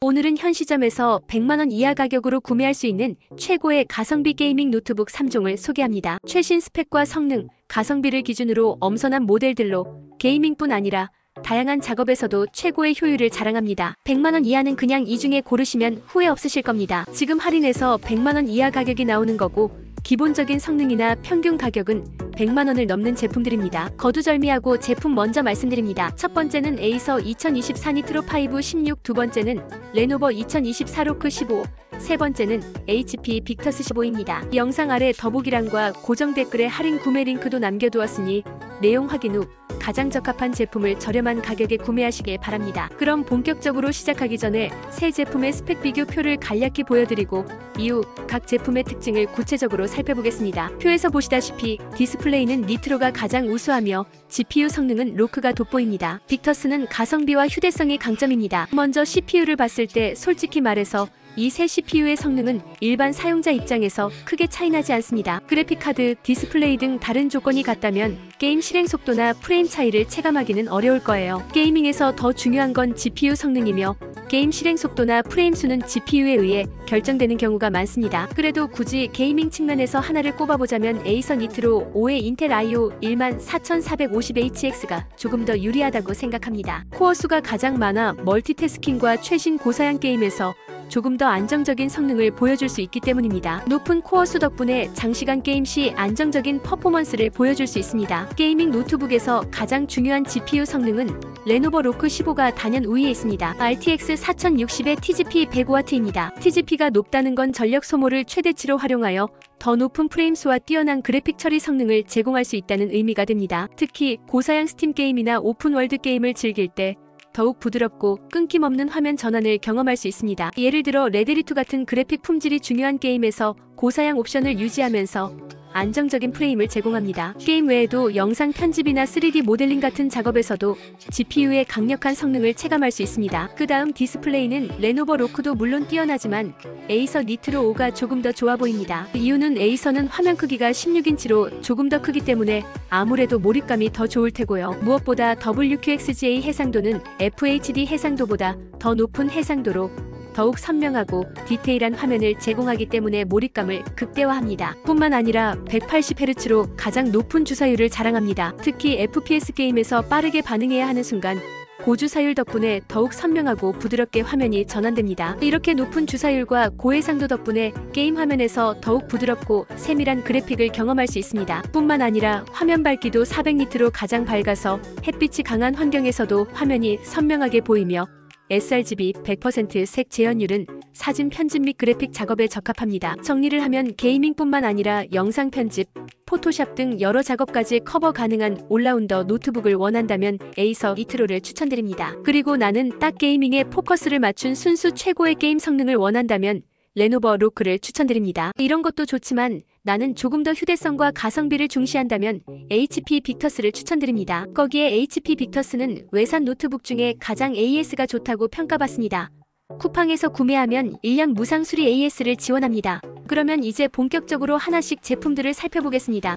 오늘은 현 시점에서 100만원 이하 가격으로 구매할 수 있는 최고의 가성비 게이밍 노트북 3종을 소개합니다. 최신 스펙과 성능, 가성비를 기준으로 엄선한 모델들로 게이밍뿐 아니라 다양한 작업에서도 최고의 효율을 자랑합니다. 100만원 이하는 그냥 이 중에 고르시면 후회 없으실 겁니다. 지금 할인해서 100만원 이하 가격이 나오는 거고 기본적인 성능이나 평균 가격은 100만원을 넘는 제품들입니다. 거두절미하고 제품 먼저 말씀드립니다. 첫 번째는 에이서 2024 니트로 5 16, 두 번째는 레노버 2024 로크 15, 세 번째는 HP 빅터스 15입니다. 영상 아래 더보기란과 고정 댓글에 할인 구매 링크도 남겨두었으니 내용 확인 후 가장 적합한 제품을 저렴한 가격에 구매하시길 바랍니다. 그럼 본격적으로 시작하기 전에 새 제품의 스펙 비교표를 간략히 보여드리고 이후 각 제품의 특징을 구체적으로 살펴보겠습니다. 표에서 보시다시피 디스플레이는 니트로가 가장 우수하며 GPU 성능은 로크가 돋보입니다. 빅터스는 가성비와 휴대성이 강점입니다. 먼저 CPU를 봤을 때 솔직히 말해서 이 새 CPU의 성능은 일반 사용자 입장에서 크게 차이나지 않습니다. 그래픽카드, 디스플레이 등 다른 조건이 같다면 게임 실행 속도나 프레임 차이를 체감하기는 어려울 거예요. 게이밍에서 더 중요한 건 GPU 성능이며 게임 실행 속도나 프레임 수는 GPU에 의해 결정되는 경우가 많습니다. 그래도 굳이 게이밍 측면에서 하나를 꼽아보자면 에이서 니트로 5의 인텔 IO 14450HX가 조금 더 유리하다고 생각합니다. 코어 수가 가장 많아 멀티태스킹과 최신 고사양 게임에서 조금 더 안정적인 성능을 보여줄 수 있기 때문입니다. 높은 코어 수 덕분에 장시간 게임 시 안정적인 퍼포먼스를 보여줄 수 있습니다. 게이밍 노트북에서 가장 중요한 GPU 성능은 레노버 로크 15가 단연 우위에 있습니다. RTX 4060의 TGP 105W입니다. TGP가 높다는 건 전력 소모를 최대치로 활용하여 더 높은 프레임 수와 뛰어난 그래픽 처리 성능을 제공할 수 있다는 의미가 됩니다. 특히 고사양 스팀 게임이나 오픈월드 게임을 즐길 때 더욱 부드럽고 끊김없는 화면 전환을 경험할 수 있습니다. 예를 들어 레데리2 같은 그래픽 품질이 중요한 게임에서 고사양 옵션을 유지하면서 안정적인 프레임을 제공합니다. 게임 외에도 영상 편집이나 3D 모델링 같은 작업에서도 GPU의 강력한 성능을 체감할 수 있습니다. 그 다음 디스플레이는 레노버 로크도 물론 뛰어나지만 에이서 니트로 5가 조금 더 좋아 보입니다. 이유는 에이서는 화면 크기가 16인치로 조금 더 크기 때문에 아무래도 몰입감이 더 좋을 테고요. 무엇보다 WQXGA 해상도는 FHD 해상도보다 더 높은 해상도로 더욱 선명하고 디테일한 화면을 제공하기 때문에 몰입감을 극대화합니다. 뿐만 아니라 180Hz로 가장 높은 주사율을 자랑합니다. 특히 FPS 게임에서 빠르게 반응해야 하는 순간 고주사율 덕분에 더욱 선명하고 부드럽게 화면이 전환됩니다. 이렇게 높은 주사율과 고해상도 덕분에 게임 화면에서 더욱 부드럽고 세밀한 그래픽을 경험할 수 있습니다. 뿐만 아니라 화면 밝기도 400니트로 가장 밝아서 햇빛이 강한 환경에서도 화면이 선명하게 보이며 sRGB 100% 색 재현율은 사진 편집 및 그래픽 작업에 적합합니다. 정리를 하면 게이밍뿐만 아니라 영상 편집, 포토샵 등 여러 작업까지 커버 가능한 올라운더 노트북을 원한다면 에이서 니트로를 추천드립니다. 그리고 나는 딱 게이밍에 포커스를 맞춘 순수 최고의 게임 성능을 원한다면 레노버 로크를 추천드립니다. 이런 것도 좋지만 나는 조금 더 휴대성과 가성비를 중시한다면 HP 빅터스를 추천드립니다. 거기에 HP 빅터스는 외산 노트북 중에 가장 AS가 좋다고 평가받습니다. 쿠팡에서 구매하면 1년 무상 수리 AS를 지원합니다. 그러면 이제 본격적으로 하나씩 제품들을 살펴보겠습니다.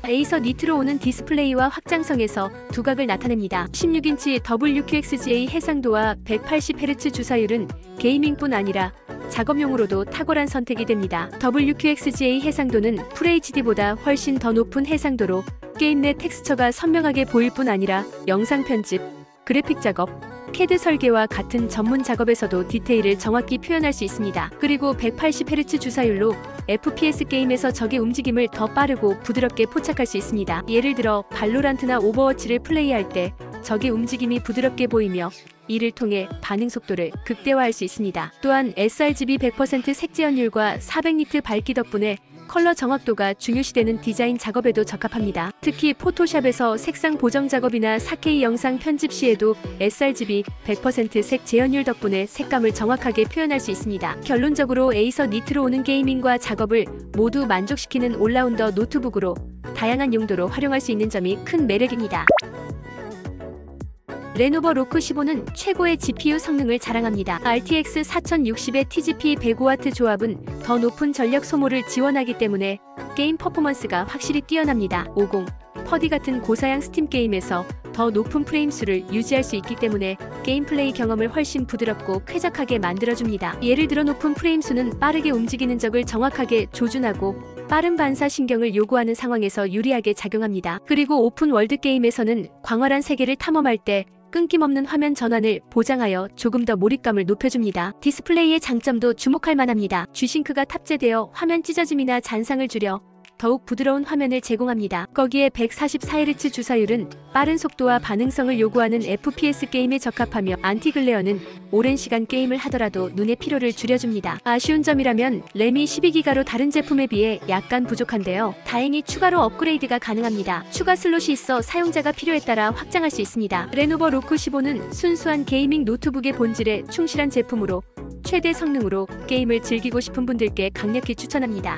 에이서 니트로 5는 디스플레이와 확장성에서 두각을 나타냅니다. 16인치 WQXGA 해상도와 180Hz 주사율은 게이밍뿐 아니라 작업용으로도 탁월한 선택이 됩니다. WQXGA 해상도는 FHD보다 훨씬 더 높은 해상도로 게임 내 텍스처가 선명하게 보일 뿐 아니라 영상 편집, 그래픽 작업, CAD 설계와 같은 전문 작업에서도 디테일을 정확히 표현할 수 있습니다. 그리고 180Hz 주사율로 FPS 게임에서 적의 움직임을 더 빠르고 부드럽게 포착할 수 있습니다. 예를 들어 발로란트나 오버워치를 플레이할 때 적의 움직임이 부드럽게 보이며 이를 통해 반응 속도를 극대화할 수 있습니다. 또한 sRGB 100% 색재현율과 400니트 밝기 덕분에 컬러 정확도가 중요시되는 디자인 작업에도 적합합니다. 특히 포토샵에서 색상 보정 작업이나 4K 영상 편집 시에도 sRGB 100% 색 재현율 덕분에 색감을 정확하게 표현할 수 있습니다. 결론적으로 에이서 니트로 5는 게이밍과 작업을 모두 만족시키는 올라운더 노트북으로 다양한 용도로 활용할 수 있는 점이 큰 매력입니다. 레노버 로크 15는 최고의 GPU 성능을 자랑합니다. RTX 4060의 TGP 105W 조합은 더 높은 전력 소모를 지원하기 때문에 게임 퍼포먼스가 확실히 뛰어납니다. 50, 퍼디 같은 고사양 스팀 게임에서 더 높은 프레임수를 유지할 수 있기 때문에 게임 플레이 경험을 훨씬 부드럽고 쾌적하게 만들어줍니다. 예를 들어 높은 프레임수는 빠르게 움직이는 적을 정확하게 조준하고 빠른 반사 신경을 요구하는 상황에서 유리하게 작용합니다. 그리고 오픈 월드 게임에서는 광활한 세계를 탐험할 때 끊김없는 화면 전환을 보장하여 조금 더 몰입감을 높여줍니다. 디스플레이의 장점도 주목할 만합니다. G싱크가 탑재되어 화면 찢어짐이나 잔상을 줄여 더욱 부드러운 화면을 제공합니다. 거기에 144Hz 주사율은 빠른 속도와 반응성을 요구하는 FPS 게임에 적합하며 안티글레어는 오랜 시간 게임을 하더라도 눈의 피로를 줄여줍니다. 아쉬운 점이라면 램이 12기가로 다른 제품에 비해 약간 부족한데요. 다행히 추가로 업그레이드가 가능합니다. 추가 슬롯이 있어 사용자가 필요에 따라 확장할 수 있습니다. 레노버 로크 15는 순수한 게이밍 노트북의 본질에 충실한 제품으로 최대 성능으로 게임을 즐기고 싶은 분들께 강력히 추천합니다.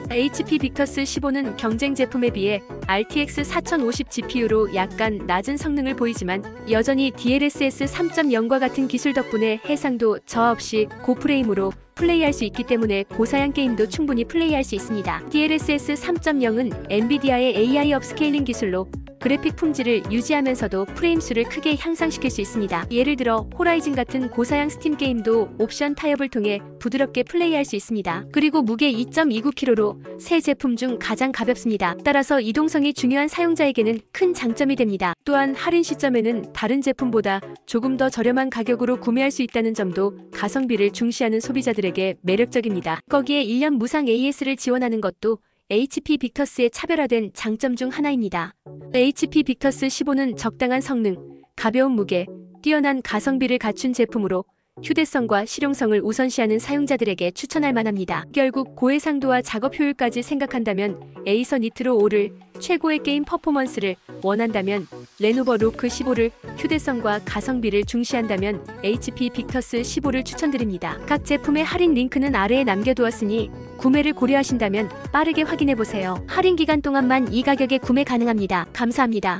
HP 빅터스 15는 경쟁 제품에 비해 RTX 4050 GPU로 약간 낮은 성능을 보이지만 여전히 DLSS 3.0과 같은 기술 덕분에 해상도 저하 없이 고프레임으로 플레이할 수 있기 때문에 고사양 게임도 충분히 플레이할 수 있습니다. DLSS 3.0은 엔비디아의 AI 업스케일링 기술로 그래픽 품질을 유지하면서도 프레임 수를 크게 향상시킬 수 있습니다. 예를 들어 호라이즌 같은 고사양 스팀 게임도 옵션 타협을 통해 부드럽게 플레이할 수 있습니다. 그리고 무게 2.29kg로 새 제품 중 가장 가볍습니다. 따라서 이동성이 중요한 사용자에게는 큰 장점이 됩니다. 또한 할인 시점에는 다른 제품보다 조금 더 저렴한 가격으로 구매할 수 있다는 점도 가성비를 중시하는 소비자들에게 매력적입니다. 거기에 1년 무상 AS를 지원하는 것도 HP 빅터스의 차별화된 장점 중 하나입니다. HP 빅터스 15는 적당한 성능, 가벼운 무게, 뛰어난 가성비를 갖춘 제품으로 휴대성과 실용성을 우선시하는 사용자들에게 추천할 만합니다. 결국 고해상도와 작업 효율까지 생각한다면 에이서 니트로 5를 최고의 게임 퍼포먼스를 원한다면 레노버 로크 15를 휴대성과 가성비를 중시한다면 HP 빅터스 15를 추천드립니다. 각 제품의 할인 링크는 아래에 남겨두었으니 구매를 고려하신다면 빠르게 확인해보세요. 할인 기간 동안만 이 가격에 구매 가능합니다. 감사합니다.